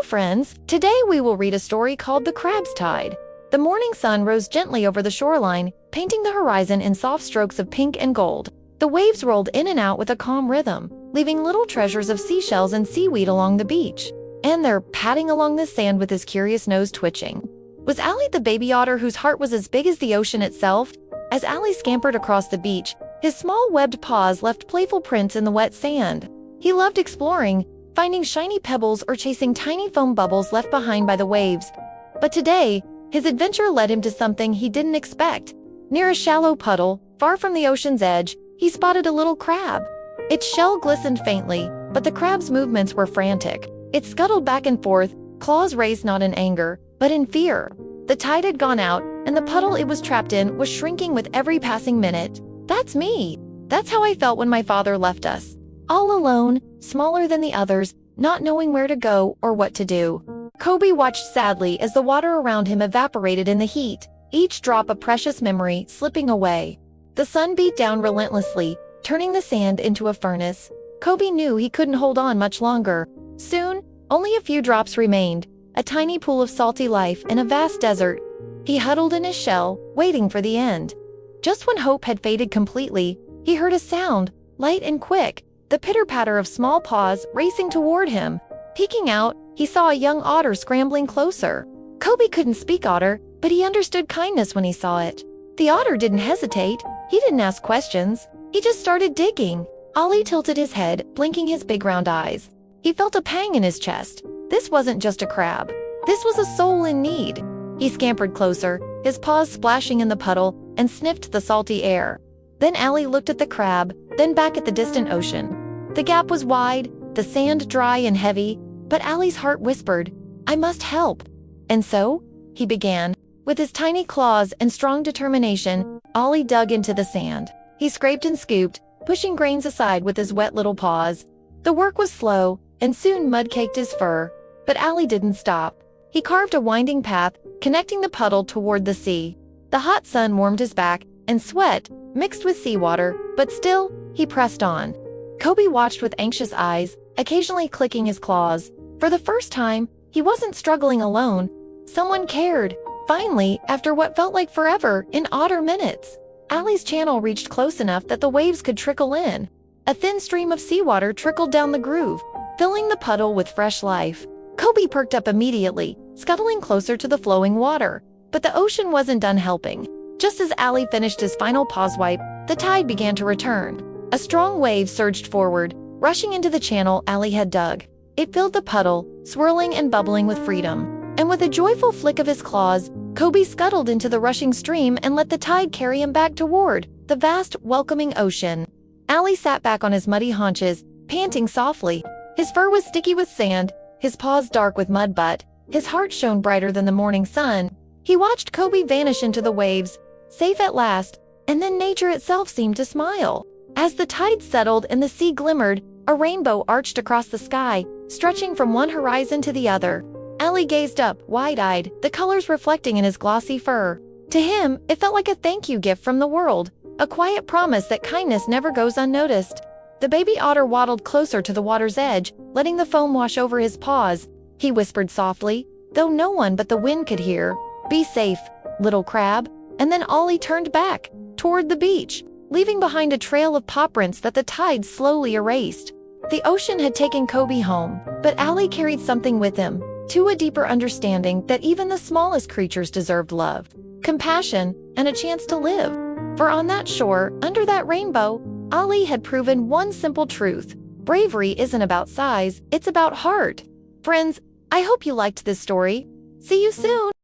friends! Today we will read a story called The Crab's Tide. The morning sun rose gently over the shoreline, painting the horizon in soft strokes of pink and gold. The waves rolled in and out with a calm rhythm, leaving little treasures of seashells and seaweed along the beach. And they're padding along the sand with his curious nose twitching. Was Ollie the baby otter whose heart was as big as the ocean itself? As Ollie scampered across the beach, his small webbed paws left playful prints in the wet sand. He loved exploring, finding shiny pebbles or chasing tiny foam bubbles left behind by the waves. But today, his adventure led him to something he didn't expect. Near a shallow puddle, far from the ocean's edge, he spotted a little crab. Its shell glistened faintly, but the crab's movements were frantic. It scuttled back and forth, claws raised not in anger, but in fear. The tide had gone out, and the puddle it was trapped in was shrinking with every passing minute. That's me. That's how I felt when my father left us. All alone, smaller than the others, not knowing where to go or what to do. Coby watched sadly as the water around him evaporated in the heat, each drop a precious memory slipping away. The sun beat down relentlessly, turning the sand into a furnace. Coby knew he couldn't hold on much longer. Soon, only a few drops remained, a tiny pool of salty life in a vast desert. He huddled in his shell, waiting for the end. Just when hope had faded completely, he heard a sound, light and quick, the pitter-patter of small paws racing toward him. Peeking out, he saw a young otter scrambling closer. Coby couldn't speak Otter, but he understood kindness when he saw it. The otter didn't hesitate. He didn't ask questions. He just started digging. Ollie tilted his head, blinking his big round eyes. He felt a pang in his chest. This wasn't just a crab. This was a soul in need. He scampered closer, his paws splashing in the puddle, and sniffed the salty air. Then Ollie looked at the crab, then back at the distant ocean. The gap was wide, the sand dry and heavy, but Ollie's heart whispered, "I must help." And so, he began. With his tiny claws and strong determination, Ollie dug into the sand. He scraped and scooped, pushing grains aside with his wet little paws. The work was slow, and soon mud caked his fur. But Ollie didn't stop. He carved a winding path, connecting the puddle toward the sea. The hot sun warmed his back, and sweat mixed with seawater, but still, he pressed on. Coby watched with anxious eyes, occasionally clicking his claws. For the first time, he wasn't struggling alone. Someone cared. Finally, after what felt like forever, in otter minutes, Ollie's channel reached close enough that the waves could trickle in. A thin stream of seawater trickled down the groove, filling the puddle with fresh life. Coby perked up immediately, scuttling closer to the flowing water. But the ocean wasn't done helping. Just as Ollie finished his final paw swipe, the tide began to return. A strong wave surged forward, rushing into the channel Ollie had dug. It filled the puddle, swirling and bubbling with freedom. And with a joyful flick of his claws, Coby scuttled into the rushing stream and let the tide carry him back toward the vast, welcoming ocean. Ollie sat back on his muddy haunches, panting softly. His fur was sticky with sand, his paws dark with mud, but his heart shone brighter than the morning sun. He watched Coby vanish into the waves, safe at last, and then nature itself seemed to smile. As the tide settled and the sea glimmered, a rainbow arched across the sky, stretching from one horizon to the other. Ollie gazed up, wide-eyed, the colors reflecting in his glossy fur. To him, it felt like a thank you gift from the world, a quiet promise that kindness never goes unnoticed. The baby otter waddled closer to the water's edge, letting the foam wash over his paws. He whispered softly, though no one but the wind could hear, "Be safe, little crab." And then Ollie turned back, toward the beach, leaving behind a trail of paw prints that the tide slowly erased. The ocean had taken Coby home, but Ollie carried something with him, to a deeper understanding that even the smallest creatures deserved love, compassion, and a chance to live. For on that shore, under that rainbow, Ollie had proven one simple truth. Bravery isn't about size, it's about heart. Friends, I hope you liked this story. See you soon!